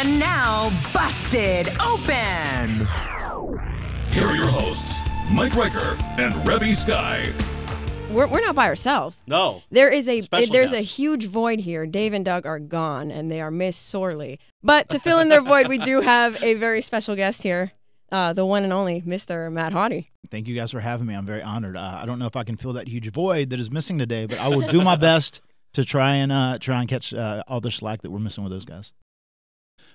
And now, Busted Open! Here are your hosts, Mike Riker and Rebby Sky. We're not by ourselves. No. There's a guest. huge void here. Dave and Doug are gone, and they are missed sorely. But to fill in their void, we do have a very special guest here, the one and only Mr. Matt Hardy. Thank you guys for having me. I'm very honored. I don't know if I can fill that huge void that is missing today, but I will do my best to try and catch all the slack that we're missing with those guys.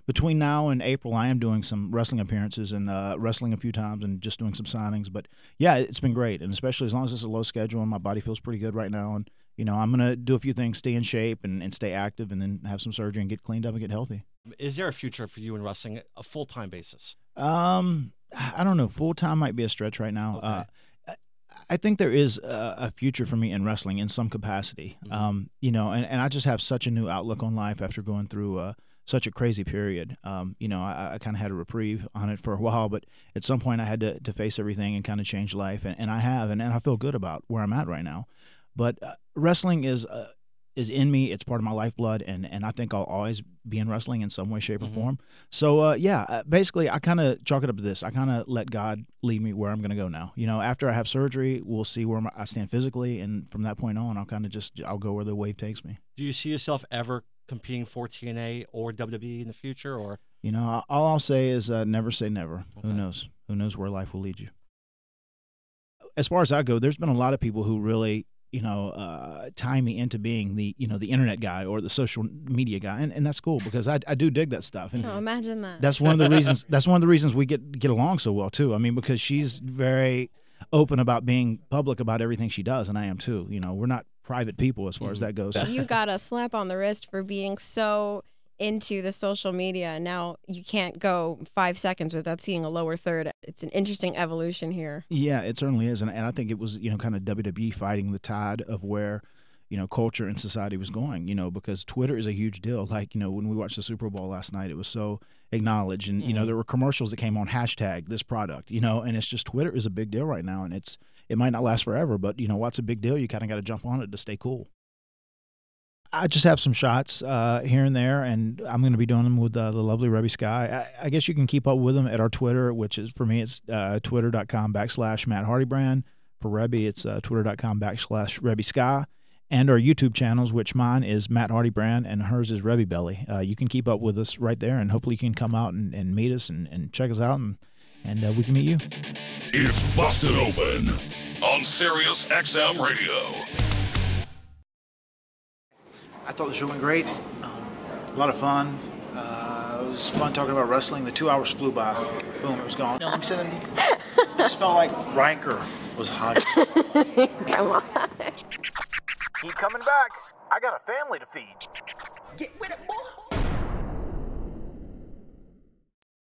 Between now and April, I am doing some wrestling appearances and wrestling a few times and just doing some signings. But, yeah, it's been great, and especially as long as it's a low schedule and my body feels pretty good right now. And, you know, I'm going to do a few things, stay in shape and stay active, and then have some surgery and get cleaned up and get healthy. Is there a future for you in wrestling, a full-time basis? I don't know. Full-time might be a stretch right now. Okay. I think there is a future for me in wrestling in some capacity. Mm-hmm. You know, and I just have such a new outlook on life after going through such a crazy period. You know, I kind of had a reprieve on it for a while, but at some point I had to face everything and kind of change life, and I have, and I feel good about where I'm at right now. But wrestling is in me. It's part of my lifeblood, and I think I'll always be in wrestling in some way, shape, or form. So, basically, I kind of chalk it up to this. I kind of let God lead me where I'm going to go now. You know, after I have surgery, we'll see where I stand physically, and from that point on, I'll go where the wave takes me. Do you see yourself ever competing for TNA or WWE in the future? Or You know, all I'll say is never say never. Okay. Who knows? Who knows where life will lead you? As far as I go, there's been a lot of people who really, you know, tie me into being the internet guy or the social media guy, and that's cool because I do dig that stuff. And Oh, imagine that. that's one of the reasons. That's one of the reasons we get along so well too. I mean, because she's very open about being public about everything she does, and I am too. You know, we're not private people as far as that goes. You got a slap on the wrist for being so into the social media, and now you can't go 5 seconds without seeing a lower third. It's an interesting evolution here. Yeah, it certainly is, and I think it was, you know, kind of WWE fighting the tide of where, you know, culture and society was going, you know, because Twitter is a huge deal. Like, you know, when we watched the Super Bowl last night, it was so acknowledged, and, you know, there were commercials that came on hashtag this product, you know, and it's just Twitter is a big deal right now, and it might not last forever, but, you know, what's a big deal? You kind of got to jump on it to stay cool. I just have some shots here and there, and I'm going to be doing them with the lovely Rebby Sky. I guess you can keep up with them at our Twitter, which is, for me, it's twitter.com/Matthardybrand. For Rebby, it's twitter.com/Rebby Sky. And our YouTube channels, which mine is Matthardybrand and hers is Rebby Belly. You can keep up with us right there, and hopefully you can come out and meet us and check us out, and we can meet you. It's Busted Open on Sirius XM Radio. I thought the show went great. A lot of fun. It was fun talking about wrestling. The 2 hours flew by. Boom, it was gone. You know, I'm sitting, I just felt like Riker was hot. Come on. Keep coming back. I got a family to feed. Get with it, boy!